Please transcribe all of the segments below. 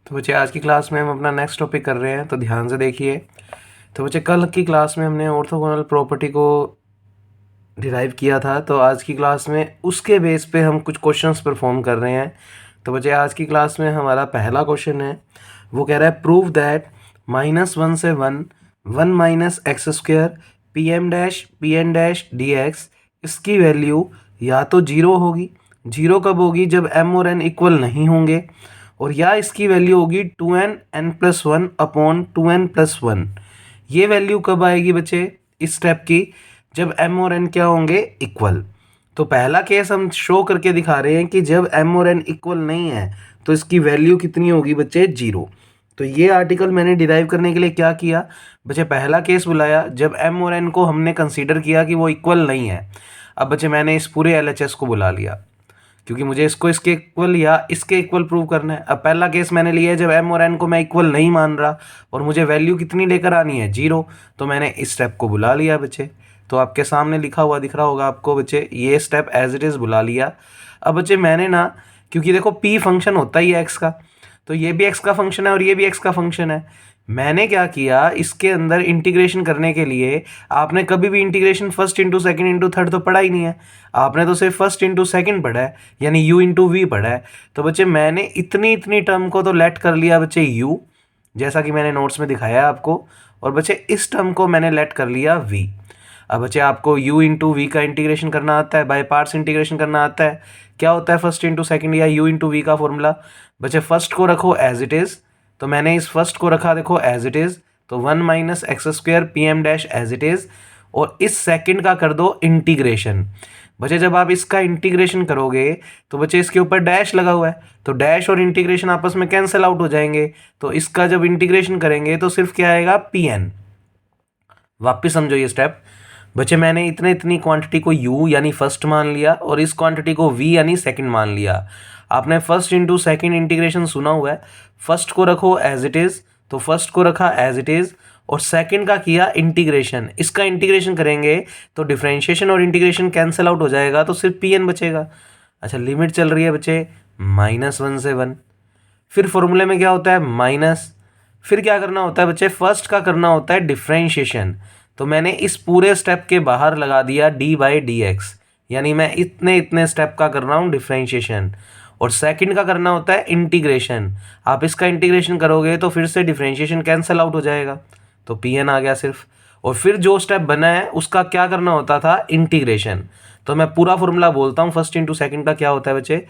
तो बच्चे आज की क्लास में हम अपना नेक्स्ट टॉपिक कर रहे हैं, तो ध्यान से देखिए। तो बच्चे कल की क्लास में हमने ऑर्थोगोनल प्रॉपर्टी को डिराइव किया था, तो आज की क्लास में उसके बेस पे हम कुछ क्वेश्चंस परफॉर्म कर रहे हैं। तो बच्चे आज की क्लास में हमारा पहला क्वेश्चन है, वो कह रहा है प्रूव दैट -1 से 1 1 minus x square P M dash P N dash D x, इसकी वैल्यू या तो जीरो होगी। जीरो कब होगी? जब m और n इक्वल नहीं होंगे। और या इसकी वैल्यू होगी 2n+1 अपॉन 2n+1। ये वैल्यू कब आएगी बच्चे इस स्टेप की? जब m और n क्या होंगे? इक्वल। तो पहला केस हम शो करके दिखा रहे हैं कि जब m और n इक्वल नहीं है तो इसकी वैल्यू कितनी होगी बच्चे? जीरो। तो ये आर्टिकल मैंने डिराइव करने के लिए क्या किया बच्चे? पहला केस बुलाया जब m और n को हमने कंसीडर किया कि वो इक्वल नहीं है। अब बच्चे मैंने इस पूरे LHS को बुला लिया क्योंकि मुझे इसको इसके इक्वल या इसके इक्वल प्रूव करना है। अब पहला केस मैंने लिया है जब m और n को मैं इक्वल नहीं मान रहा और मुझे वैल्यू कितनी लेकर आनी है? जीरो। तो मैंने इस स्टेप को बुला लिया बच्चे। तो आपके सामने लिखा हुआ दिख रहा होगा आपको बच्चे, ये स्टेप एज इट इज़ बुला लिया। अब बच्चे मैंने ना, क्योंकि देखो p फंक्शन होता ही है x का, तो ये भी x का फंक्शन है और ये भी x का फंक्शन है। मैंने क्या किया, इसके अंदर इंटीग्रेशन करने के लिए, आपने कभी भी integration first into second into third तो पढ़ा ही नहीं है, आपने तो सिर्फ फर्स्ट इंटू सेकंड पढ़ा है, यानी u इंटू वी पढ़ा है। तो बच्चे मैंने इतनी इतनी टर्म को तो लेट कर लिया बच्चे u, जैसा कि मैंने नोट्स में दिखाया है आपको। और बच्चे इस टर्म को मैंने लेट कर लिया v। अब बच्चे आपको u इंटू वी का इंटीग्रेशन करना आता है, बाय पार्ट्स इंटीग्रेशन करना आता है। क्या होता है फर्स्ट इंटू सेकंड या u इंटू वी का फॉर्मूला? बच्चे फर्स्ट को रखो एज इट इज़, तो मैंने इस फर्स्ट को रखा देखो एज इट इज़, तो 1 minus x square P M dash as it is. और इस सेकंड का कर दो इंटीग्रेशन। बच्चे जब आप इसका इंटीग्रेशन करोगे तो बच्चे इसके ऊपर डैश लगा हुआ है, तो डैश और इंटीग्रेशन आपस में कैंसिल आउट हो जाएंगे। तो इसका जब इंटीग्रेशन करेंगे तो सिर्फ क्या आएगा? P N. वापिस समझो ये स्टेप। बच्चे मैंने इतने इतनी क्वांटिटी को u यानी फर्स्ट मान लिया और इस क्वांटिटी को v यानी सेकंड मान लिया। आपने फर्स्ट इंटू सेकंड इंटीग्रेशन सुना हुआ है। फर्स्ट को रखो एज इट इज़, तो फर्स्ट को रखा एज इट इज़ और सेकंड का किया इंटीग्रेशन। इसका इंटीग्रेशन करेंगे तो डिफरेंशिएशन और इंटीग्रेशन कैंसिल आउट हो जाएगा, तो सिर्फ पी एन बचेगा। अच्छा, लिमिट चल रही है बच्चे -1 से 1। फिर फॉर्मूले में क्या होता है? माइनस। फिर क्या करना होता है बच्चे? फर्स्ट का करना होता है डिफरेंशिएशन। तो मैंने इस पूरे स्टेप के बाहर लगा दिया d/dx, यानी मैं इतने इतने स्टेप का कर रहा हूँ डिफरेंशिएशन। और सेकंड का करना होता है इंटीग्रेशन। आप इसका इंटीग्रेशन करोगे तो फिर से डिफरेंशिएशन कैंसिल आउट हो जाएगा, तो पी एन आ गया सिर्फ। और फिर जो स्टेप बना है उसका क्या करना होता था? इंटीग्रेशन। तो मैं पूरा फॉर्मूला बोलता हूँ। फर्स्ट इंटू सेकंड का क्या होता है बच्चे?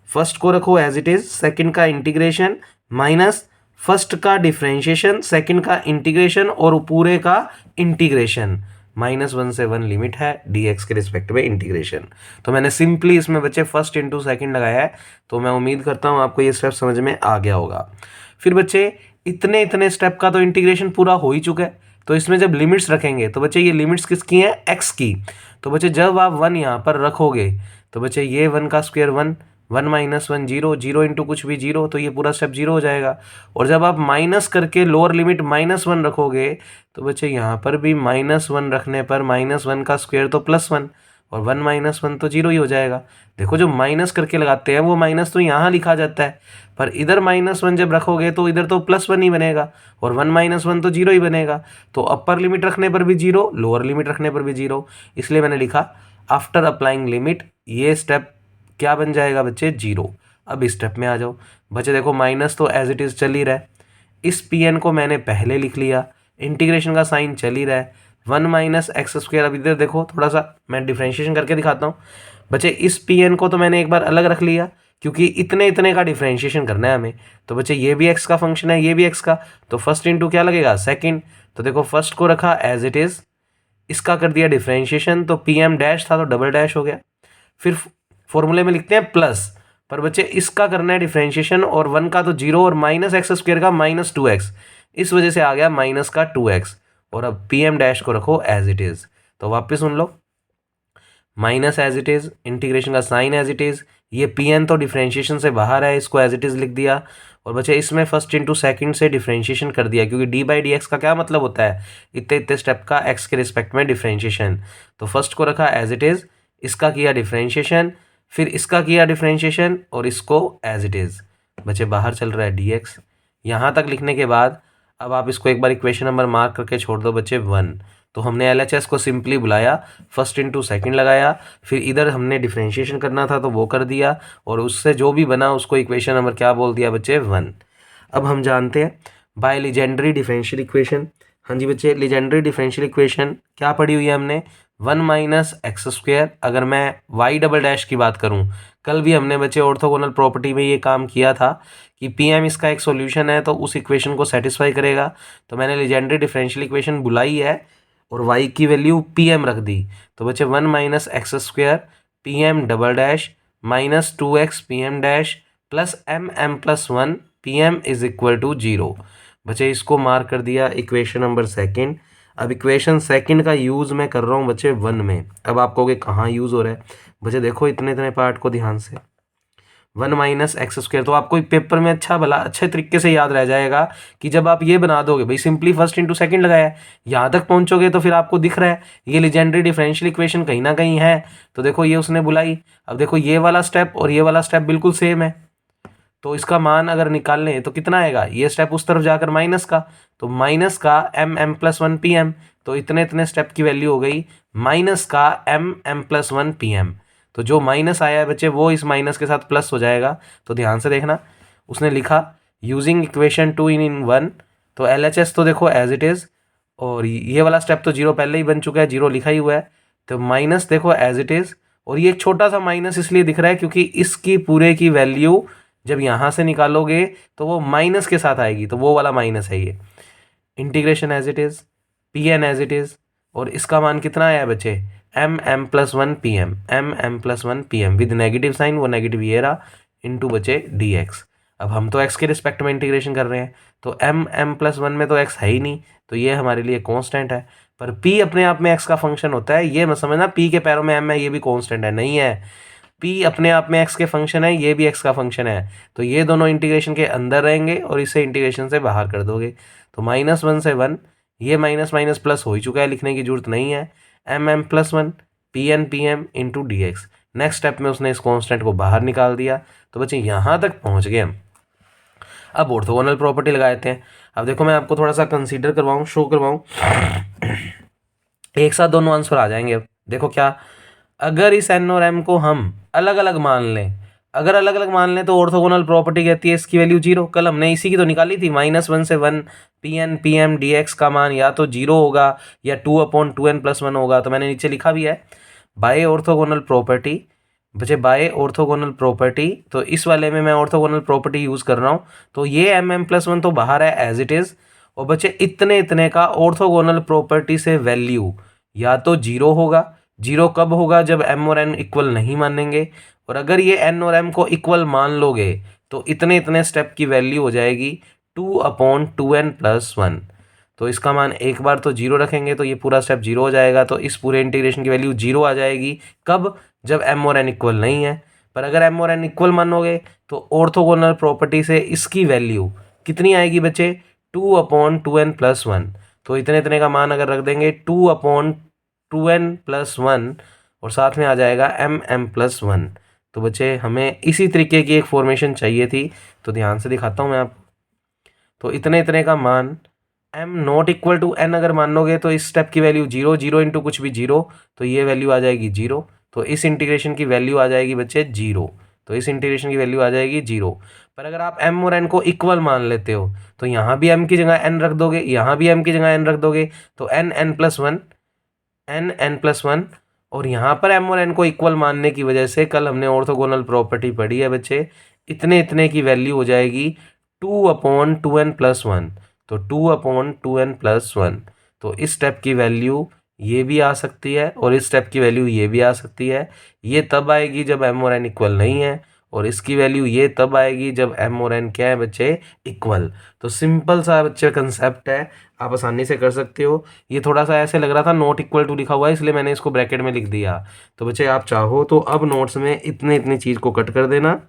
फर्स्ट को रखो एज इट इज, सेकंड का इंटीग्रेशन माइनस फर्स्ट का डिफरेंशिएशन, सेकंड का इंटीग्रेशन और पूरे का इंटीग्रेशन। -1 से 1 लिमिट है, dx के रिस्पेक्ट में इंटीग्रेशन। तो मैंने सिंपली इसमें बच्चे फर्स्ट इंटू सेकंड लगाया है। तो मैं उम्मीद करता हूँ आपको ये स्टेप समझ में आ गया होगा। फिर बच्चे इतने इतने स्टेप का तो इंटीग्रेशन पूरा हो ही चुका है, तो इसमें जब लिमिट्स रखेंगे तो बच्चे ये लिमिट्स किसकी हैं? x की। तो बच्चे जब आप 1 यहाँ पर रखोगे तो बच्चे ये 1 का square 1, 1 minus 1 zero, zero into कुछ भी जीरो, तो ये पूरा स्टेप जीरो हो जाएगा। और जब आप माइनस करके लोअर लिमिट -1 रखोगे तो बच्चे यहाँ पर भी -1 रखने पर -1 का स्क्वायर तो +1 और 1 माइनस 1 तो जीरो ही हो जाएगा। देखो जो माइनस करके लगाते हैं वो माइनस तो यहाँ लिखा जाता है, पर इधर -1 जब रखोगे तो इधर तो +1 ही बनेगा और 1 माइनस 1 तो जीरो ही बनेगा। तो अपर लिमिट रखने पर भी जीरो, लोअर लिमिट रखने पर भी जीरो, इसलिए मैंने लिखा आफ्टर अप्लाइंग लिमिट ये स्टेप क्या बन जाएगा बच्चे? जीरो। अब इस स्टेप में आ जाओ बच्चे, देखो माइनस तो एज इट इज़ चल ही रहा है, इस पी एन को मैंने पहले लिख लिया, इंटीग्रेशन का साइन चल ही रहा है, 1 माइनस एक्स स्क्वायर। अब इधर देखो थोड़ा सा मैं डिफ्रेंशिएशन करके दिखाता हूँ बच्चे। इस पी एन को तो मैंने एक बार अलग रख लिया क्योंकि इतने इतने का डिफ्रेंशिएशन करना है हमें। तो बच्चे ये भी एक्स का फंक्शन है, ये भी एक्स का, तो फर्स्ट इंटू क्या लगेगा? सेकेंड। तो देखो फर्स्ट को रखा एज इट इज़, इसका कर दिया डिफ्रेंशिएशन, तो पी एम डैश था तो डबल डैश हो गया। फिर फॉर्मूले में लिखते हैं प्लस, पर बच्चे इसका करना है डिफरेंशिएशन और 1 का तो जीरो और माइनस एक्स स्क्वायर का -2x, इस वजह से आ गया माइनस का 2x। और अब पी एम डैश को रखो एज इट इज़। तो वापस सुन लो, minus as it is, integration का साइन एज इट इज़, ये पी एन तो डिफरेंशिएशन से बाहर है, इसको एज इट इज़ लिख दिया। और बच्चे इसमें फर्स्ट इंटू सेकंड से डिफरेंशिएशन कर दिया, क्योंकि d/dx का क्या मतलब होता है? इतने इतने स्टेप का x के रिस्पेक्ट में डिफरेंशिएशन। तो फर्स्ट को रखा एज इट इज़, इसका किया डिफरेंशिएशन, फिर इसका किया डिफरेंशिएशन और इसको एज इट इज़। बच्चे बाहर चल रहा है dx, यहाँ तक लिखने के बाद अब आप इसको एक बार इक्वेशन नंबर मार्क करके छोड़ दो बच्चे 1। तो हमने LHS को सिंपली बुलाया, फर्स्ट इंटू सेकेंड लगाया, फिर इधर हमने डिफ्रेंशिएशन करना था तो वो कर दिया, और उससे जो भी बना उसको इक्वेशन नंबर क्या बोल दिया बच्चे 1। अब हम जानते हैं बाय लीजेंड्री डिफरेंशियल इक्वेशन। हाँ जी बच्चे, लीजेंड्री डिफरेंशियल इक्वेशन क्या पढ़ी हुई है हमने, 1 माइनस एक्स स्क्वायर। अगर मैं वाई डबल डैश की बात करूं, कल भी हमने बच्चे ऑर्थोगोनल प्रॉपर्टी में ये काम किया था कि PM इसका एक सॉल्यूशन है तो उस इक्वेशन को सेटिस्फाई करेगा। तो मैंने लीजेंड्री डिफरेंशियल इक्वेशन बुलाई है और y की वैल्यू PM रख दी। तो बच्चे 1 minus x square PM double dash minus 2x PM dash plus m+1 PM is equal to 0। बच्चे इसको मार्क कर दिया इक्वेशन नंबर सेकंड। अब इक्वेशन सेकंड का यूज़ मैं कर रहा हूँ बच्चे 1 में। अब आप कहोगे कहाँ यूज़ हो रहा है, बच्चे देखो इतने इतने पार्ट को ध्यान से। 1 माइनस एक्स स्क्वायर तो आपको पेपर में अच्छा भला अच्छे तरीके से याद रह जाएगा कि जब आप ये बना दोगे, भाई सिंपली फर्स्ट इंटू सेकंड लगाया है, यहाँ तक पहुँचोगे तो फिर आपको दिख रहा है ये लीजेंड्री डिफरेंशियल इक्वेशन कहीं ना कहीं है। तो देखो ये उसने बुलाई। अब देखो ये वाला स्टेप और ये वाला स्टेप बिल्कुल सेम है, तो इसका मान अगर निकाल लें तो कितना आएगा, ये स्टेप उस तरफ जाकर माइनस का, तो माइनस का m+1 PM। तो इतने इतने स्टेप की वैल्यू हो गई माइनस का m+1 PM। तो जो माइनस आया है बच्चे वो इस माइनस के साथ प्लस हो जाएगा। तो ध्यान से देखना, उसने लिखा यूजिंग इक्वेशन 2 इन 1। तो LHS तो देखो एज इट इज़, और ये वाला स्टेप तो 0 पहले ही बन चुका है, 0 लिखा ही हुआ है। तो माइनस देखो एज इट इज़, और ये एक छोटा सा माइनस इसलिए दिख रहा है क्योंकि इसकी पूरे की वैल्यू जब यहाँ से निकालोगे तो वो माइनस के साथ आएगी, तो वो वाला माइनस है ये। Integration as it is, PN as it is, और इसका मान कितना आया बच्चे m+1 PM, m+1 PM with negative sign, वो नेगेटिव ये रहा, इंटू बचे dx। अब हम तो x के रिस्पेक्ट में इंटीग्रेशन कर रहे हैं, तो m+1 में तो x है ही नहीं, तो ये हमारे लिए कांस्टेंट है। पर p अपने आप में x का फंक्शन होता है, ये मत समझना p के पैरों में m है ये भी कांस्टेंट है, नहीं है। p अपने आप में x के फंक्शन है, ये भी x का फंक्शन है, तो ये दोनों इंटीग्रेशन के अंदर रहेंगे और इसे इंटीग्रेशन से बाहर कर दोगे। तो -1 से 1, ये माइनस माइनस प्लस हो ही चुका है, लिखने की जरूरत नहीं है। m+1 PN PM into dx। Next step में उसने इस कांस्टेंट को बाहर निकाल दिया। तो बच्चे यहाँ तक पहुँच गए हम। अब ऑर्थोगोनल प्रॉपर्टी लगा देते हैं। अब देखो मैं आपको थोड़ा सा कंसीडर करवाऊँ, शो करवाऊँ, एक साथ दोनों आंसर आ जाएंगे। अब देखो क्या, अगर इस n और m को हम अलग अलग मान लें, अगर अलग अलग मान लें तो ऑर्थोगोनल प्रॉपर्टी कहती है इसकी वैल्यू 0। कल हमने इसी की तो निकाली थी, -1 से 1 PN PM dx का मान या तो 0 होगा या 2/2n+1 होगा। तो मैंने नीचे लिखा भी है बाय ऑर्थोगोनल प्रॉपर्टी। बच्चे बाय ऑर्थोगोनल प्रॉपर्टी, तो इस वाले में मैं ऑर्थोगोनल प्रॉपर्टी यूज़ कर रहा हूँ, तो ये m+1 तो बाहर है एज इट इज़। और बच्चे इतने इतने का ऑर्थोगोनल प्रॉपर्टी से वैल्यू या तो 0 होगा, 0 कब होगा जब m और n इक्वल नहीं मानेंगे, और अगर ये n और m को इक्वल मान लोगे तो इतने इतने स्टेप की वैल्यू हो जाएगी 2/2n+1। तो इसका मान एक बार तो 0 रखेंगे तो ये पूरा स्टेप 0 हो जाएगा, तो इस पूरे इंटीग्रेशन की वैल्यू 0 आ जाएगी। कब, जब m और n इक्वल नहीं है। पर अगर m और n इक्वल मानोगे तो ऑर्थोगोनल प्रॉपर्टी से इसकी वैल्यू कितनी आएगी बच्चे, 2/2n+1। तो इतने इतने का मान अगर रख देंगे 2/2n+1 और साथ में आ जाएगा m+1। तो बच्चे हमें इसी तरीके की एक फॉर्मेशन चाहिए थी, तो ध्यान से दिखाता हूँ मैं आपको। तो इतने इतने का मान m=n अगर मानोगे तो इस स्टेप की वैल्यू 0, 0 इंटू कुछ भी 0, तो ये वैल्यू आ जाएगी 0। तो इस इंटीग्रेशन की वैल्यू आ जाएगी बच्चे 0। तो इस इंटीग्रेशन की वैल्यू आ जाएगी 0। पर अगर आप m और n को इक्वल मान लेते हो तो यहाँ भी m की जगह n रख दोगे, यहाँ भी m की जगह n रख दोगे, तो n+1 और यहाँ पर m और n को इक्वल मानने की वजह से कल हमने ऑर्थोगोनल प्रॉपर्टी पढ़ी है बच्चे, इतने इतने की वैल्यू हो जाएगी 2/2n+1। तो 2/2n+1, तो इस स्टेप की वैल्यू ये भी आ सकती है और इस स्टेप की वैल्यू ये भी आ सकती है। ये तब आएगी जब m और n इक्वल नहीं है, और इसकी वैल्यू ये तब आएगी जब m और n क्या है बच्चे, इक्वल। तो सिंपल सा बच्चे कंसेप्ट है, आप आसानी से कर सकते हो। ये थोड़ा सा ऐसे लग रहा था नॉट इक्वल टू लिखा हुआ है, इसलिए मैंने इसको ब्रैकेट में लिख दिया। तो बच्चे आप चाहो तो अब नोट्स में इतने इतनी चीज़ को कट कर देना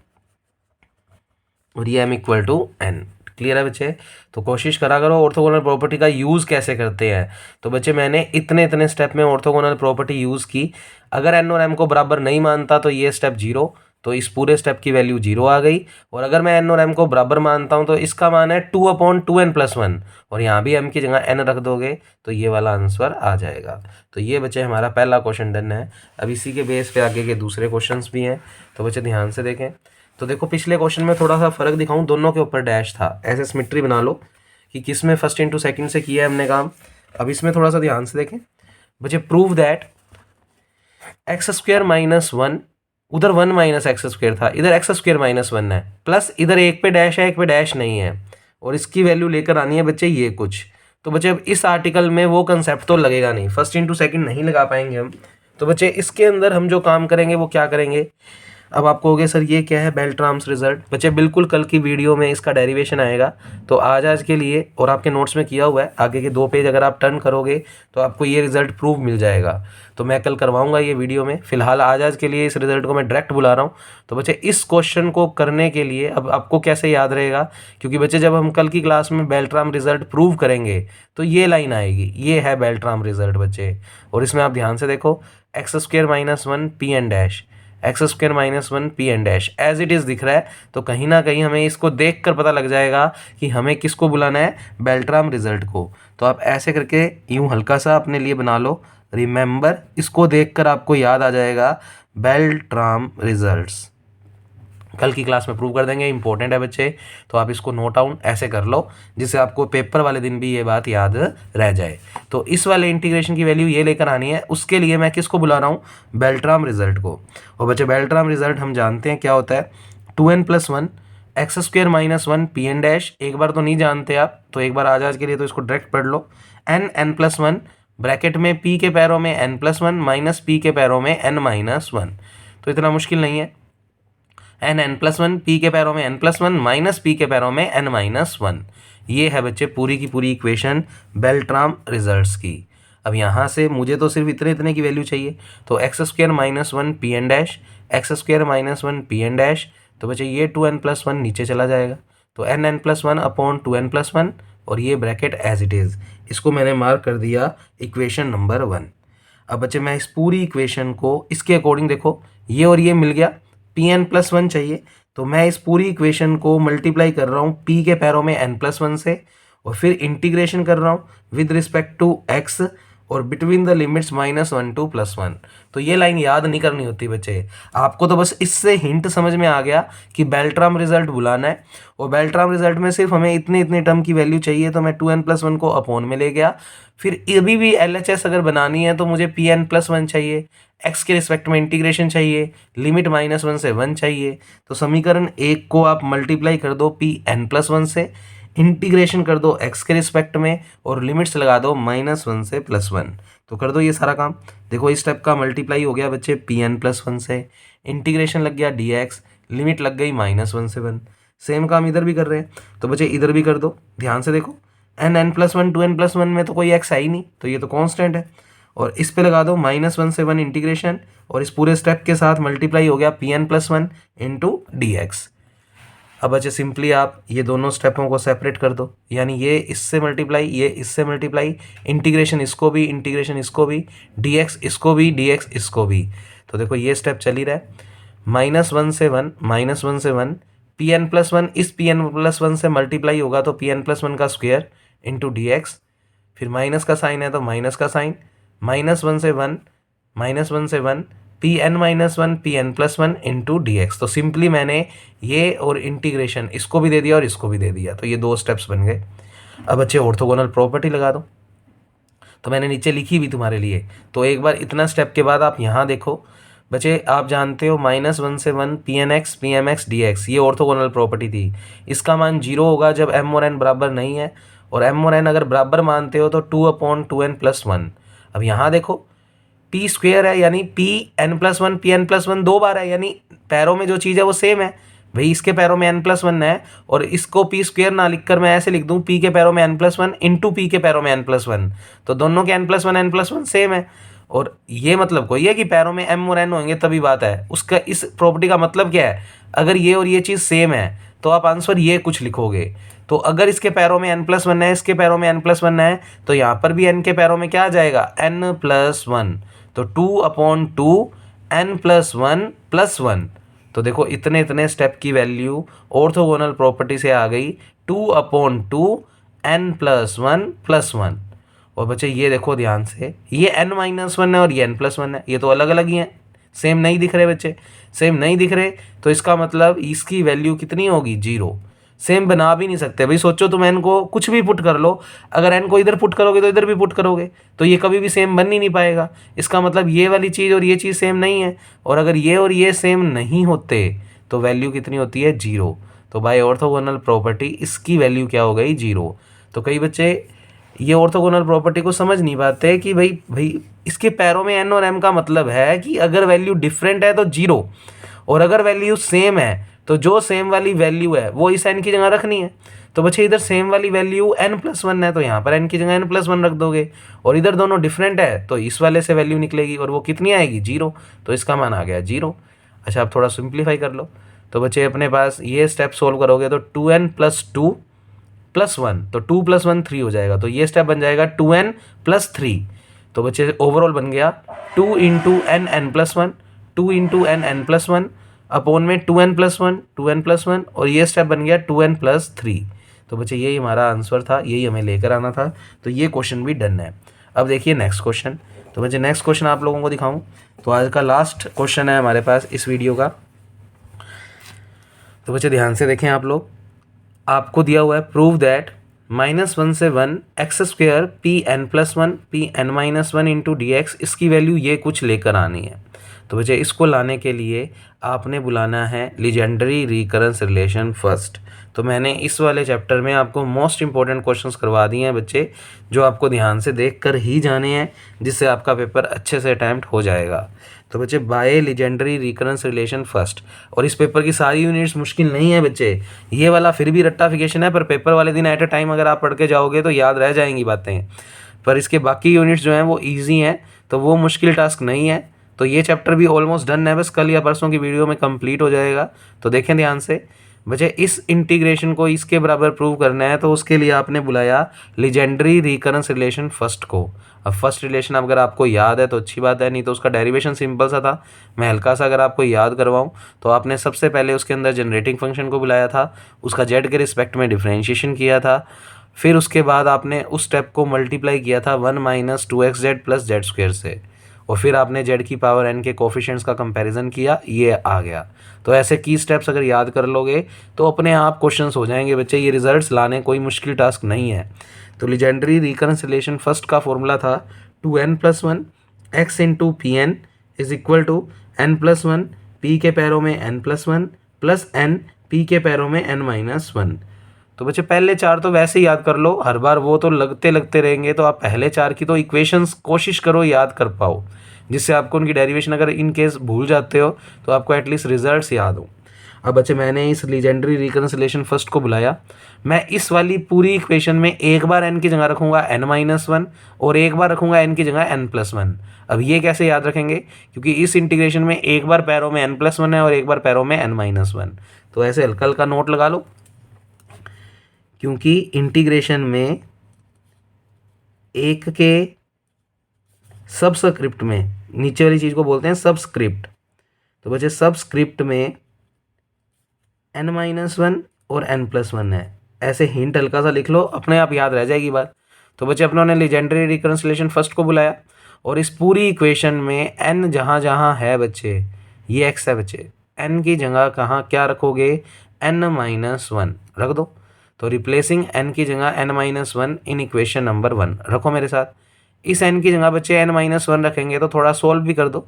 और ये m=n। क्लियर है बच्चे? तो कोशिश करा करो ऑर्थोगोनल प्रॉपर्टी का यूज़ कैसे करते हैं। तो बच्चे मैंने इतने इतने स्टेप में ऑर्थोगोनल प्रॉपर्टी यूज़ की। अगर n और m को बराबर नहीं मानता तो ये स्टेप 0, तो इस पूरे स्टेप की वैल्यू 0 आ गई। और अगर मैं n और m को बराबर मानता हूँ तो इसका मान है 2/2n+1 और यहाँ भी m की जगह n रख दोगे तो ये वाला आंसर आ जाएगा। तो ये बच्चे हमारा पहला क्वेश्चन डन है। अब इसी के बेस पे आगे के दूसरे क्वेश्चंस भी हैं, तो बच्चे ध्यान से देखें। तो देखो पिछले क्वेश्चन में थोड़ा सा फर्क दिखाऊं, दोनों के ऊपर डैश था, ऐसे सिमेट्री बना लो कि किस में फर्स्ट इंटू सेकंड से किया है हमने काम। अब इसमें थोड़ा सा ध्यान से देखें बच्चे, प्रूव दैट x² - 1, उधर 1 - x² था, इधर x² - 1 है, प्लस इधर एक पे डैश है एक पे डैश नहीं है, और इसकी वैल्यू लेकर आनी है बच्चे ये कुछ। तो बच्चे अब इस आर्टिकल में वो कंसेप्ट तो लगेगा नहीं, फर्स्ट इंटू सेकंड नहीं लगा पाएंगे हम। तो बच्चे इसके अंदर हम जो काम करेंगे वो क्या करेंगे। अब आप कहोगे सर ये क्या है, बेल्ट्राम्स रिजल्ट। बच्चे बिल्कुल कल की वीडियो में इसका डेरिवेशन आएगा, तो आज के लिए और आपके नोट्स में किया हुआ है, आगे के 2 पेज अगर आप टर्न करोगे तो आपको ये रिजल्ट प्रूव मिल जाएगा। तो मैं कल करवाऊंगा ये वीडियो में, फिलहाल आज के लिए इस रिजल्ट को मैं डायरेक्ट बुला रहा हूँ। तो बच्चे इस क्वेश्चन को करने के लिए अब आपको कैसे याद रहेगा, क्योंकि बच्चे जब हम कल की क्लास में बेल्ट्राम रिजल्ट प्रूव करेंगे तो ये लाइन आएगी, ये है बेल्ट्राम रिजल्ट बच्चे। और इसमें आप ध्यान से देखो, x² - 1 p(n), x² - 1 p(n), as it is दिख रहा है। तो कहीं ना कहीं हमें इसको देख कर पता लग जाएगा कि हमें किसको बुलाना है, बेल्ट्राम रिजल्ट को। तो आप ऐसे करके यूं हल्का सा अपने लिए बना लो, रिमेंबर, इसको देखकर आपको याद आ जाएगा बेल्ट्राम रिजल्ट्स। कल की क्लास में प्रूव कर देंगे, इंपॉर्टेंट है बच्चे, तो आप इसको नोट डाउन ऐसे कर लो जिससे आपको पेपर वाले दिन भी ये बात याद रह जाए। तो इस वाले इंटीग्रेशन की वैल्यू ये लेकर आनी है, उसके लिए मैं किसको बुला रहा हूँ, बेल्ट्राम रिजल्ट को। और बच्चे बेल्ट्राम रिजल्ट हम जानते हैं क्या होता है, 2n+1 x² - 1 p(n)। एक बार तो नहीं जानते आप, तो एक बार आज के लिए तो इसको डायरेक्ट पढ़ लो, n+1 ब्रैकेट में p के पैरों में n+1 माइनस p के पैरों में n-1। तो इतना मुश्किल नहीं है, n+1 p के पैरों में n+1 माइनस p के पैरों में n-1। ये है बच्चे पूरी की पूरी इक्वेशन बेल्ट्राम रिजल्ट्स की। अब यहाँ से मुझे तो सिर्फ इतने इतने की वैल्यू चाहिए, तो x² - 1 p(n), x² - 1 p(n)। तो बच्चे ये 2n+1 नीचे चला जाएगा, तो n(n+1/2n+1) और ये ब्रैकेट एज इट इज़, इसको मैंने मार्क कर दिया इक्वेशन नंबर 1। अब बच्चे मैं इस पूरी इक्वेशन को इसके अकॉर्डिंग देखो, ये और ये मिल गया, pn+1 चाहिए, तो मैं इस पूरी इक्वेशन को मल्टीप्लाई कर रहा हूँ p के पैरों में n+1 से, और फिर इंटीग्रेशन कर रहा हूँ विद रिस्पेक्ट टू x और बिटवीन द लिमिट्स -1 to +1। तो ये लाइन याद नहीं करनी होती बच्चे, आपको तो बस इससे हिंट समझ में आ गया कि बेल्ट्राम रिजल्ट बुलाना है। और बेल्ट्राम रिजल्ट में सिर्फ हमें इतने इतने टर्म की वैल्यू चाहिए, तो मैं 2n+1 को अपॉन में ले गया। फिर अभी भी LHS अगर बनानी है तो मुझे pn+1 चाहिए, x के रिस्पेक्ट में इंटीग्रेशन चाहिए, लिमिट -1 से 1 चाहिए। तो समीकरण 1 को आप मल्टीप्लाई कर दो pn+1 से, इंटीग्रेशन कर दो x के रिस्पेक्ट में, और लिमिट्स लगा दो -1 से +1। तो कर दो ये सारा काम। देखो इस स्टेप का मल्टीप्लाई हो गया बच्चे pn+1 से, इंटीग्रेशन लग गया dx, लिमिट लग गई -1 से 1। सेम काम इधर भी कर रहे हैं, तो बच्चे इधर भी कर दो। ध्यान से देखो, n+1 2n+1 में तो कोई x है ही नहीं, तो ये तो कांस्टेंट है, और इस पे लगा दो -1 से 1 इंटीग्रेशन, और इस पूरे स्टेप के साथ मल्टीप्लाई हो गया pn+1 इंटू dx। अब बच्चे सिंपली आप ये दोनों स्टेपों को सेपरेट कर दो, यानी ये इससे मल्टीप्लाई, ये इससे मल्टीप्लाई, इंटीग्रेशन इसको भी, इंटीग्रेशन इसको भी, dx इसको भी, dx इसको भी। तो देखो ये स्टेप चल ही रहा है, -1 से 1, -1 से 1, pn+1 इस pn+1 से मल्टीप्लाई होगा तो pn+1 का स्क्वायर इंटू dx, फिर माइनस का साइन है तो माइनस का साइन, -1 से 1, -1 से 1, pn-1 pn+1 इंटू dx। तो सिंपली मैंने ये और इंटीग्रेशन इसको भी दे दिया और इसको भी दे दिया, तो ये 2 स्टेप्स बन गए। अब बच्चे ऑर्थोगोनल प्रॉपर्टी लगा दो, तो मैंने नीचे लिखी भी तुम्हारे लिए। तो एक बार इतना स्टेप के बाद आप यहाँ देखो बच्चे, आप जानते हो -1 से 1 pnx pmx dx, ये ऑर्थोगोनल प्रॉपर्टी थी। इसका मान 0 होगा जब m और n बराबर नहीं है, और m और n अगर बराबर मानते हो तो 2/2n+1। अब यहाँ देखो p² है, यानी pn+1 pn+1 2 बार है, यानी पैरों में जो चीज़ है वो सेम है। भाई इसके पैरों में n+1 है, और इसको p² ना लिखकर मैं ऐसे लिख दूं p के पैरों में n+1 इंटू p के पैरों में n+1, तो दोनों के n+1 सेम है। और ये मतलब कोई है कि पैरों में m और n होंगे तभी बात है, उसका इस प्रॉपर्टी का मतलब क्या है, अगर ये और ये चीज़ सेम है तो आप आंसर ये कुछ लिखोगे। तो अगर इसके पैरों में n+1 है, इसके पैरों में n+1 है, तो यहाँ पर भी n के पैरों में क्या आ जाएगा, n+1। तो 2/2 n+1 + 1, तो देखो इतने इतने स्टेप की वैल्यू ऑर्थोगोनल प्रॉपर्टी से आ गई 2/2 n+1 और बच्चे ये देखो ध्यान से, ये n-1 है और ये n+1 है, ये तो अलग अलग ही हैं, सेम नहीं दिख रहे बच्चे, सेम नहीं दिख रहे, तो इसका मतलब इसकी वैल्यू कितनी होगी 0। सेम बना भी नहीं सकते भाई, सोचो तुम n को कुछ भी पुट कर लो, अगर n को इधर पुट करोगे तो इधर भी पुट करोगे, तो ये कभी भी सेम बन ही नहीं पाएगा। इसका मतलब ये वाली चीज़ और ये चीज़ सेम नहीं है, और अगर ये और ये सेम नहीं होते तो वैल्यू कितनी होती है 0। तो बाय ऑर्थोगोनल प्रॉपर्टी इसकी वैल्यू क्या हो गई 0। तो कई बच्चे ये ऑर्थोगोनल प्रॉपर्टी को समझ नहीं पाते कि भाई इसके पैरों में n और m का मतलब है कि अगर वैल्यू डिफरेंट है तो 0, और अगर वैल्यू सेम है तो जो सेम वाली वैल्यू है वो इस n की जगह रखनी है। तो बच्चे इधर सेम वाली वैल्यू n+1 है तो यहाँ पर n की जगह n+1 रख दोगे, और इधर दोनों डिफरेंट है तो इस वाले से वैल्यू निकलेगी और वो कितनी आएगी 0, तो इसका मान आ गया 0। अच्छा आप थोड़ा सिंप्लीफाई कर लो, तो बच्चे अपने पास ये स्टेप सोल्व करोगे तो 2n+2+1, तो 2 + 1 3 हो जाएगा, तो ये स्टेप बन जाएगा 2n+3। तो बच्चे ओवरऑल बन गया 2 × n+1, 2 × n+1 अपॉन में 2n+1 और ये स्टेप बन गया 2n+3। तो बच्चे यही हमारा आंसर था, यही हमें लेकर आना था, तो ये क्वेश्चन भी डन है। अब देखिए नेक्स्ट क्वेश्चन, तो बच्चे नेक्स्ट क्वेश्चन आप लोगों को दिखाऊं, तो आज का लास्ट क्वेश्चन है हमारे पास इस वीडियो का। तो बच्चे ध्यान से देखें आप लोग, आपको दिया हुआ है प्रूव दैट -1 से 1 x² Pn+1 Pn-1 × dx, इसकी वैल्यू ये कुछ लेकर आनी है। तो बच्चे इसको लाने के लिए आपने बुलाना है लीजेंडरी रिकरेंस रिलेशन फर्स्ट। तो मैंने इस वाले चैप्टर में आपको मोस्ट इंपॉर्टेंट क्वेश्चंस करवा दिए हैं बच्चे, जो आपको ध्यान से देख कर ही जाने हैं, जिससे आपका पेपर अच्छे से अटैम्प्ट हो जाएगा। तो बच्चे by legendary recurrence relation first, और इस पेपर की सारी यूनिट्स मुश्किल नहीं है बच्चे, ये वाला फिर भी रट्टाफिकेशन है, पर पेपर वाले दिन एट अ टाइम अगर आप पढ़ के जाओगे तो याद रह जाएंगी बातें, पर इसके बाकी यूनिट्स जो हैं वो ईजी हैं, तो वो मुश्किल टास्क नहीं है। तो ये चैप्टर भी ऑलमोस्ट डन है, बस कल या परसों की वीडियो में कंप्लीट हो जाएगा। तो देखें ध्यान से बच्चे, इस इंटीग्रेशन को इसके बराबर प्रूव करना है, तो उसके लिए आपने बुलाया लीजेंडरी रिकरेंस रिलेशन फर्स्ट को। अब फर्स्ट रिलेशन अगर आपको याद है तो अच्छी बात है, नहीं तो उसका डेरिवेशन सिंपल सा था। मैं हल्का सा अगर आपको याद करवाऊँ तो आपने सबसे पहले उसके अंदर जनरेटिंग फंक्शन को बुलाया था, उसका जेड के रिस्पेक्ट में डिफ्रेंशिएशन किया था, फिर उसके बाद आपने उस स्टेप को मल्टीप्लाई किया था 1 - 2xz + z² से, और फिर आपने z की पावर n के कोफिशिएंट्स का कंपैरिजन किया, ये आ गया। तो ऐसे की स्टेप्स अगर याद कर लोगे तो अपने आप क्वेश्चंस हो जाएंगे बच्चे, ये रिजल्ट्स लाने कोई मुश्किल टास्क नहीं है। तो लीजेंडरी रिकरेंस रिलेशन फर्स्ट का फॉर्मूला था 2n+1 x × Pn = n+1 p के पैरों में n+1 + n p के पैरों में n-1। तो बच्चे पहले 4 तो वैसे ही याद कर लो, हर बार वो तो लगते रहेंगे, तो आप पहले 4 की तो इक्वेशंस कोशिश करो याद कर पाओ, जिससे आपको उनकी डेरिवेशन अगर इन केस भूल जाते हो तो आपको एटलीस्ट रिजल्ट्स याद हो। अब बच्चे मैंने इस लीजेंडरी रिकरेंस रिलेशन फर्स्ट को बुलाया, मैं इस वाली पूरी इक्वेशन में एक बार n की जगह रखूँगा n-1 और एक बार रखूँगा n की जगह n+1। अब ये कैसे याद रखेंगे, क्योंकि इस इंटीग्रेशन में एक बार पैरों में n+1 है और एक बार पैरों में n-1, तो ऐसे हल्का हल्का नोट लगा लो, क्योंकि इंटीग्रेशन में एक के सबस्क्रिप्ट में, नीचे वाली चीज़ को बोलते हैं सबस्क्रिप्ट, तो बच्चे सबस्क्रिप्ट में n-1 और n+1 है, ऐसे हिंट हल्का सा लिख लो, अपने आप याद रह जाएगी बात। तो बच्चे अपनों ने लीजेंडरी रिकरेंस रिलेशन फर्स्ट को बुलाया, और इस पूरी इक्वेशन में n जहाँ जहाँ है बच्चे, ये x है बच्चे, n की जगह कहाँ क्या रखोगे, n-1 रख दो। तो रिप्लेसिंग n की जगह n-1 इन इक्वेशन नंबर 1 रखो मेरे साथ। इस n की जगह बच्चे n-1 रखेंगे तो थोड़ा सोल्व भी कर दो,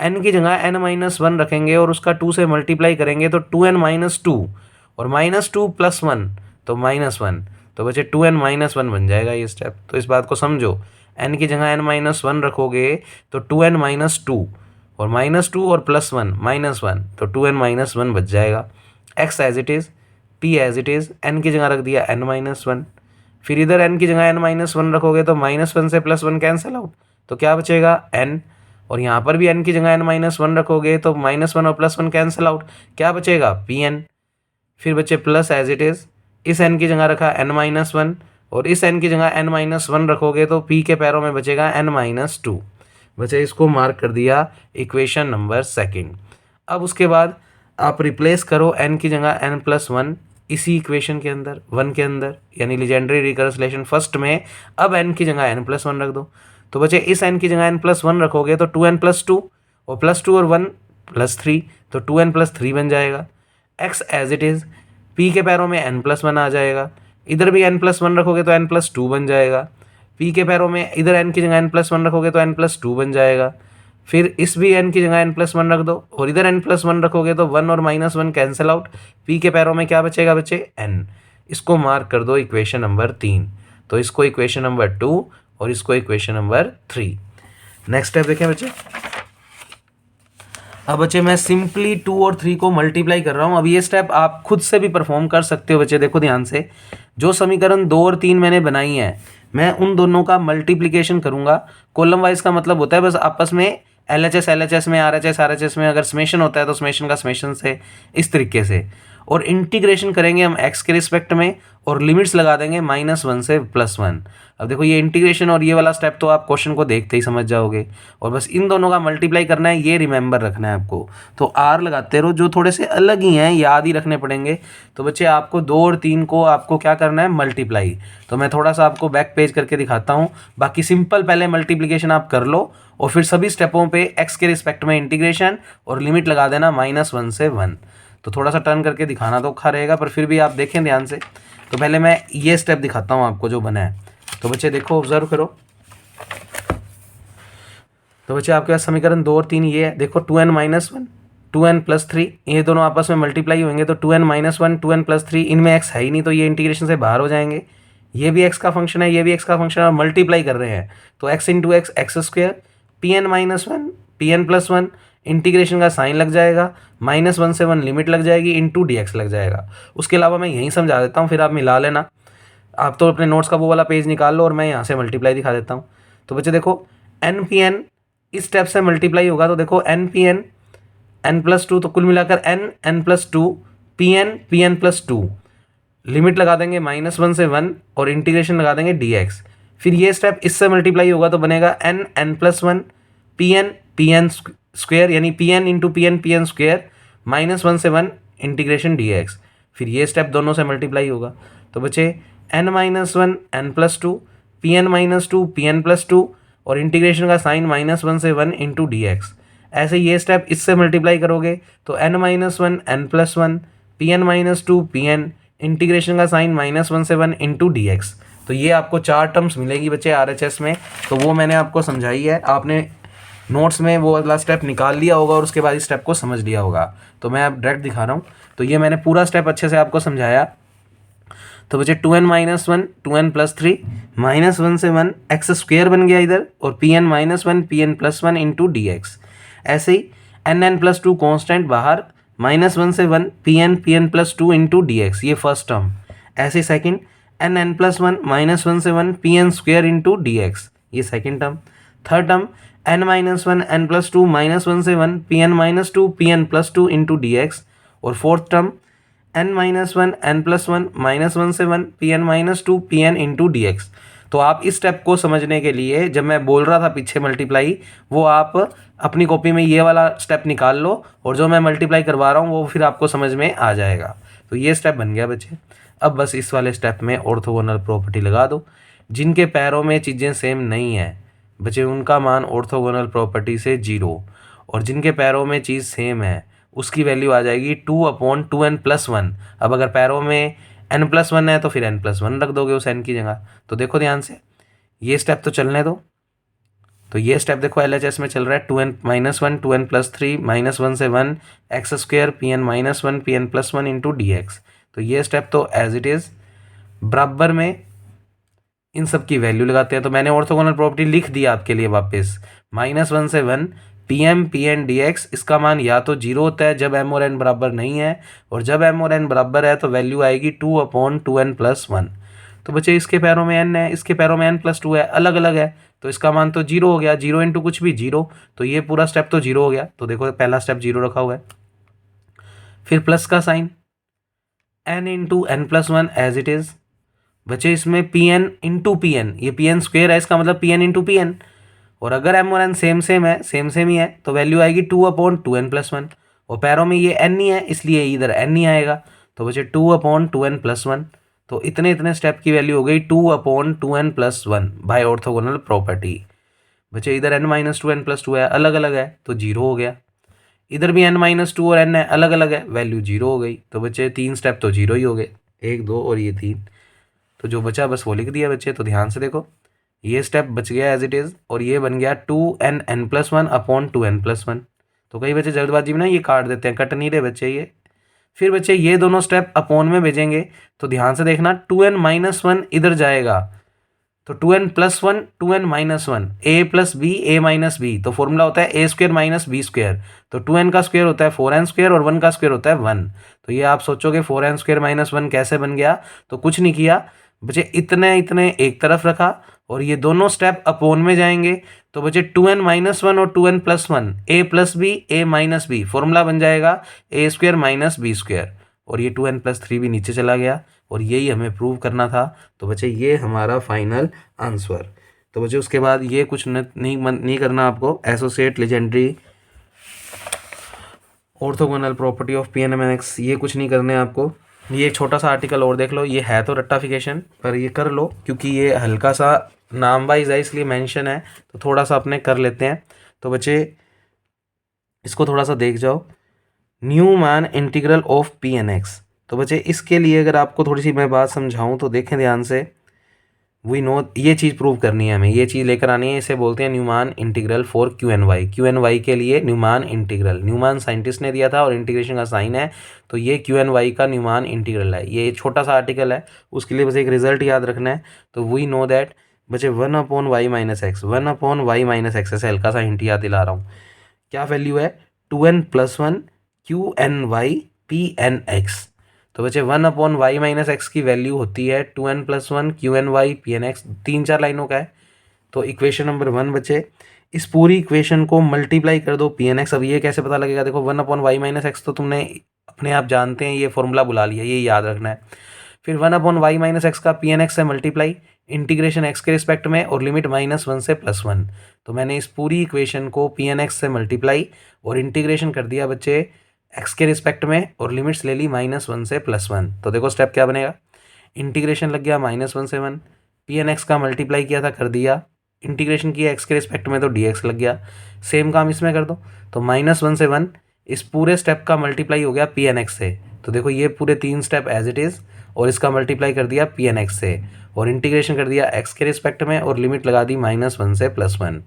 n की जगह n-1 रखेंगे और उसका 2 से मल्टीप्लाई करेंगे तो 2n-2 और -2 + 1 तो -1, तो बच्चे 2n-1 बन जाएगा ये स्टेप। तो इस बात को समझो, n की जगह n-1 रखोगे तो 2n-2 और -2 और +1 -1, तो 2n-1 बच जाएगा। x as it is, p as it is, n की जगह रख दिया n-1, फिर इधर n की जगह n-1 रखोगे तो -1 से +1 कैंसिल आउट, तो क्या बचेगा n, और यहाँ पर भी n की जगह n-1 रखोगे तो -1 और +1 कैंसिल आउट, क्या बचेगा Pn। फिर बच्चे प्लस एज इट इज़, इस n की जगह रखा n-1 और इस n की जगह n-1 रखोगे तो p के पैरों में बचेगा n-2। बच्चे इसको मार्क कर दिया इक्वेशन नंबर 2। अब उसके बाद आप रिप्लेस करो n की जगह n+1 इसी इक्वेशन के अंदर 1 के अंदर, यानी लीजेंड्री रिकरेंस रिलेशन फर्स्ट में। अब n की जगह n+1 रख दो। तो बचे इस n की जगह n+1 रखोगे तो 2n+2 और +2 और 1+3 तो 2n+3 बन जाएगा। x as it is, p के पैरों में n+1 आ जाएगा, इधर भी n+1 रखोगे तो n+2 बन जाएगा। p के पैरों में इधर n की जगह n+1 रखोगे तो n+2 बन जाएगा। फिर इस भी n की जगह n+1 रख दो और इधर n+1 रखोगे तो 1 और -1 कैंसिल आउट। p के पैरों में क्या बचेगा बच्चे, n। इसको मार्क कर दो इक्वेशन नंबर 3। तो इसको इक्वेशन नंबर 2 और इसको इक्वेशन नंबर 3। नेक्स्ट स्टेप देखें बच्चे। अब बच्चे मैं सिंपली 2 और 3 को मल्टीप्लाई कर रहा हूँ। अब ये स्टेप आप खुद से भी परफॉर्म कर सकते हो बच्चे। देखो ध्यान से, जो समीकरण 2 और 3 मैंने बनाई है, मैं उन दोनों का मल्टीप्लिकेशन करूँगा। कॉलम वाइज का मतलब होता है बस आपस में LHS में, RHS में अगर समेशन होता है तो समेशन का समेशन से, इस तरीके से। और इंटीग्रेशन करेंगे हम x के रिस्पेक्ट में और लिमिट्स लगा देंगे -1 से +1। अब देखो ये इंटीग्रेशन और ये वाला स्टेप तो आप क्वेश्चन को देखते ही समझ जाओगे, और बस इन दोनों का मल्टीप्लाई करना है, ये रिमेंबर रखना है आपको। तो r लगाते रहो, जो थोड़े से अलग ही हैं याद ही रखने पड़ेंगे। तो बच्चे आपको 2 और 3 को आपको क्या करना है, मल्टीप्लाई। तो मैं थोड़ा सा आपको बैक पेज करके दिखाता हूँ। बाकी सिंपल पहले मल्टीप्लिकेशन आप कर लो और फिर सभी स्टेपों पे x के रिस्पेक्ट में इंटीग्रेशन और लिमिट लगा देना -1 से 1। तो थोड़ा सा टर्न करके दिखाना तो औखा रहेगा, पर फिर भी आप देखें ध्यान से। तो पहले मैं ये स्टेप दिखाता हूँ आपको जो बना है। तो बच्चे देखो, ऑब्जर्व करो। तो बच्चे आपके पास समीकरण 2 और 3 ये है। देखो 2n-1 2n+3 ये दोनों आपस में मल्टीप्लाई होंगे तो 2n-1 2n+3, इनमें x है ही नहीं तो ये इंटीग्रेशन से बाहर हो जाएंगे। ये भी x का फंक्शन है, ये भी x का फंक्शन है, और मल्टीप्लाई कर रहे हैं तो x into x x², pn-1 pn+1 integration का साइन लग जाएगा, -1 से 1 लिमिट लग जाएगी, इंटू dx लग जाएगा। उसके अलावा मैं यहीं समझा देता हूँ, फिर आप मिला लेना। आप तो अपने नोट्स का वो वाला पेज निकाल लो और मैं यहाँ से मल्टीप्लाई दिखा देता हूँ। तो बच्चे देखो n इस स्टेप से मल्टीप्लाई होगा तो देखो n n+2 तो कुल मिलाकर n+2 pn+2 लिमिट लगा देंगे -1 से 1 और इंटीग्रेशन लगा देंगे dx। फिर ये स्टेप इससे मल्टीप्लाई होगा तो बनेगा n+1 pn यानी pn इंटू pn स्क्वेयर -1 से 1 इंटीग्रेशन dx। फिर ये स्टेप दोनों से मल्टीप्लाई होगा तो बचे n-1 n+2 pn-2 pn+2 और इंटीग्रेशन का साइन -1 से 1 इंटू dx। ऐसे ये स्टेप इससे मल्टीप्लाई करोगे तो n-1 n+1 pn-2 pn integration का साइन -1 से 1 इंटू dx। तो ये आपको 4 टर्म्स मिलेगी बच्चे RHS में। तो वो मैंने आपको समझाई है, आपने नोट्स में वो वाला स्टेप निकाल लिया होगा और उसके बाद इस स्टेप को समझ लिया होगा। तो मैं अब डायरेक्ट दिखा रहा हूँ। तो ये मैंने पूरा स्टेप अच्छे से आपको समझाया। तो बच्चे 2n-1 2n+3 -1 से 1 x² बन गया इधर, और pn-1 pn+1 इंटू dx। ऐसे ही n+2 कॉन्स्टेंट बाहर, -1 से 1 pn+2 इंटू dx, ये फर्स्ट टर्म। ऐसे सेकंड n+1 -1 से 1 pn² इंटू dx, ये second term. Third term n-1 n+2 -1 से 1 pn-2 pn+2 इंटू dx। और फोर्थ टर्म n-1 n+1 -1 से 1 pn-2 pn इंटू dx। तो आप इस स्टेप को समझने के लिए, जब मैं बोल रहा था पीछे मल्टीप्लाई, वो आप अपनी कॉपी में ये वाला स्टेप निकाल लो और जो मैं मल्टीप्लाई करवा रहा हूँ वो फिर आपको समझ में आ जाएगा। तो ये स्टेप बन गया बच्चे। अब बस इस वाले स्टेप में ऑर्थोगोनल प्रॉपर्टी लगा दो। जिनके पैरों में चीज़ें सेम नहीं है बच्चे, उनका मान ऑर्थोगोनल प्रॉपर्टी से 0, और जिनके पैरों में चीज़ सेम है उसकी वैल्यू आ जाएगी 2/2n+1। अब अगर पैरों में n+1 है तो फिर n+1 रख दोगे उस n की जगह। तो देखो ध्यान से, ये स्टेप तो चलने दो। तो ये स्टेप देखो LHS में चल रहा है 2n-1 2n+3 -1 से 1 x² pn-1 pn+1 into dx। तो ये स्टेप तो एज इट इज़ बराबर में इन सब की वैल्यू लगाते हैं। तो मैंने ऑर्थोगोनल प्रॉपर्टी लिख दिया आपके लिए वापस, -1 से 1 pn dx। इसका मान या तो 0 होता है जब m और n बराबर नहीं है, और जब m और n बराबर है तो वैल्यू आएगी 2/2n+1। तो बच्चे इसके पैरों में n है, इसके पैरों में n+2 है, अलग अलग है, तो इसका मान तो 0 हो गया। 0 इंटू कुछ भी 0, तो ये पूरा स्टेप तो 0 हो गया। तो देखो पहला स्टेप 0 रखा हुआ है। फिर प्लस का sign n into n+1 as it is. बच्चे इसमें pn इंटू pn, ये pn² है, इसका मतलब pn इंटू pn। और अगर m और n सेम सेम है, सेम सेम ही है, तो वैल्यू आएगी 2/2n+1। और पैरों में ये n ही है इसलिए इधर n ही आएगा। तो बचे 2/2n+1। तो इतने इतने स्टेप की वैल्यू हो गई 2/2n+1 बाय ऑर्थोगोनल प्रॉपर्टी। बचे इधर n-2n+2 है, अलग अलग है तो 0 हो गया। इधर भी n-2 और n है, अलग अलग है, वैल्यू 0 हो गई। तो बचे 3 स्टेप तो 0 ही हो गए, 1 2 और ये 3। तो जो बचा बस वो लिख दिया बच्चे। तो ध्यान से देखो, ये स्टेप बच गया एज इट इज़ और ये बन गया 2n+1/2n+1। तो कई बच्चे जल्दबाजी में ना ये काट देते हैं, कट नहीं रहे बच्चे ये। फिर बच्चे ये दोनों स्टेप अपोन में भेजेंगे तो ध्यान से देखना 2n-1 इधर जाएगा तो 2n+1 2n-1 a+b a-b। तो फॉर्मूला होता है a² - b²। तो 2n का स्क्वायर होता है 4n² और 1 का स्क्वायर होता है 1। तो ये आप सोचोगे 4n² - 1 कैसे बन गया, तो कुछ नहीं किया बच्चे, इतने इतने एक तरफ रखा और ये दोनों स्टेप अपोन में जाएंगे। तो बच्चे 2n-1 और 2n+1 a+b a-b फॉर्मूला बन जाएगा a² - b²। और ये 2n+3 भी नीचे चला गया और यही हमें प्रूव करना था। तो बच्चे ये हमारा फाइनल आंसर। तो बच्चे उसके बाद ये कुछ नहीं करना आपको, associate legendary orthogonal property of PNMX ये कुछ नहीं करने आपको। ये एक छोटा सा आर्टिकल और देख लो, ये है तो रट्टाफिकेशन पर ये कर लो क्योंकि ये हल्का सा नाम वाइज है इसलिए मेंशन है, तो थोड़ा सा अपने कर लेते हैं। तो बच्चे इसको थोड़ा सा देख जाओ, न्यूमैन इंटीग्रल ऑफ PNX। तो बच्चे इसके लिए अगर आपको थोड़ी सी मैं बात समझाऊं तो देखें ध्यान से, वी नो ये चीज़ प्रूव करनी है हमें, ये चीज़ लेकर आनी है। इसे बोलते हैं न्यूमैन इंटीग्रल फॉर QNY के लिए न्यूमैन इंटीग्रल, न्यूमैन साइंटिस्ट ने दिया था और इंटीग्रेशन का साइन है। तो ये QNY का न्यूमैन इंटीग्रल है। ये छोटा सा आर्टिकल है, उसके लिए बस एक रिजल्ट याद रखना है। तो वी नो दैट बच्चे 1/y-x 1/y-x ऐसे हल्का सा हिंट याद दिला रहा हूँ। क्या वैल्यू है 2n+1 QNY PNX। तो बच्चे 1/y-x की वैल्यू होती है 2n+1 QNY PNX। 3-4 लाइनों का है। तो इक्वेशन नंबर 1 बच्चे, इस पूरी इक्वेशन को मल्टीप्लाई कर दो PNX। अब ये कैसे पता लगेगा, देखो 1/y-x तो तुमने अपने आप जानते हैं, ये फॉर्मूला बुला लिया, ये याद रखना है। फिर 1/y-x का PNX से मल्टीप्लाई, इंटीग्रेशन x के रिस्पेक्ट में और लिमिट -1 से +1। तो मैंने इस पूरी इक्वेशन को PNX से मल्टीप्लाई और इंटीग्रेशन कर दिया बच्चे x के रिस्पेक्ट में और लिमिट्स ले ली -1 से +1। तो देखो स्टेप क्या बनेगा, इंटीग्रेशन लग गया -1 से 1, PNX का मल्टीप्लाई किया था कर दिया, इंटीग्रेशन किया x के रिस्पेक्ट में तो dx लग गया। सेम काम इसमें कर दो, तो -1 से 1 इस पूरे स्टेप का मल्टीप्लाई हो गया PNX से। तो देखो ये पूरे 3 स्टेप एज इट इज़ और इसका मल्टीप्लाई कर दिया PNX से और इंटीग्रेशन कर दिया x के रिस्पेक्ट में और लिमिट लगा दी -1 से +1।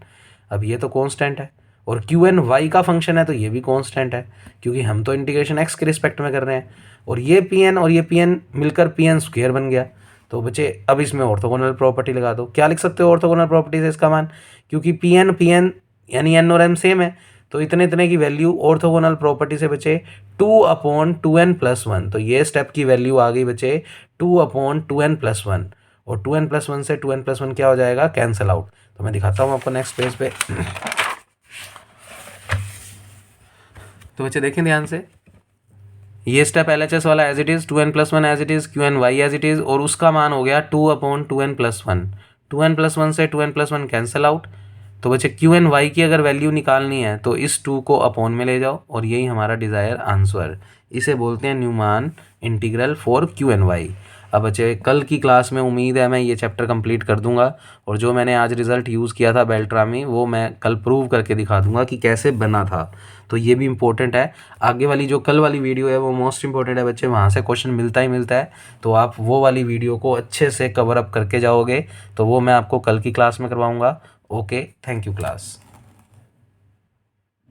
अब ये तो कांस्टेंट है और QNY का फंक्शन है तो ये भी कांस्टेंट है क्योंकि हम तो इंटीग्रेशन x के रिस्पेक्ट में कर रहे हैं। और ये PN और ये PN मिलकर PN² बन गया। तो बच्चे अब इसमें ऑर्थोगोनल प्रॉपर्टी लगा दो। क्या लिख सकते हो ऑर्थोगोनल प्रॉपर्टी से इसका मान, क्योंकि PN यानी n और m सेम है तो इतने इतने की वैल्यू ऑर्थोगोनल प्रॉपर्टी से बचे 2/2n+1। तो ये स्टेप की वैल्यू आ गई बचे 2/2n+1 और 2n+1 से 2n+1 क्या हो जाएगा, कैंसिल आउट। तो मैं दिखाता हूँ आपको नेक्स्ट पेज पे। तो बच्चे देखें ध्यान से, ये स्टेप LHS वाला as it is 2n+1 as it is QNY as it is और उसका मान हो गया 2/2n+1। 2n+1 से 2n+1 कैंसिल आउट। तो बच्चे QNY की अगर वैल्यू निकालनी है तो इस 2 को अपॉन में ले जाओ और यही हमारा डिज़ायर आंसर। इसे बोलते हैं न्यूमैन इंटीग्रल फॉर QNY। अब बच्चे कल की क्लास में उम्मीद है मैं ये चैप्टर कंप्लीट कर दूंगा और जो मैंने आज रिज़ल्ट यूज़ किया था बेल्ट्रामी वो मैं कल प्रूव करके दिखा दूंगा कि कैसे बना था। तो ये भी इम्पोर्टेंट है। आगे वाली जो कल वाली वीडियो है वो मोस्ट इंपॉर्टेंट है बच्चे, वहाँ से क्वेश्चन मिलता ही मिलता है। तो आप वो वाली वीडियो को अच्छे से कवर अप करके जाओगे तो वो मैं आपको कल की क्लास में करवाऊँगा। Okay, thank you class.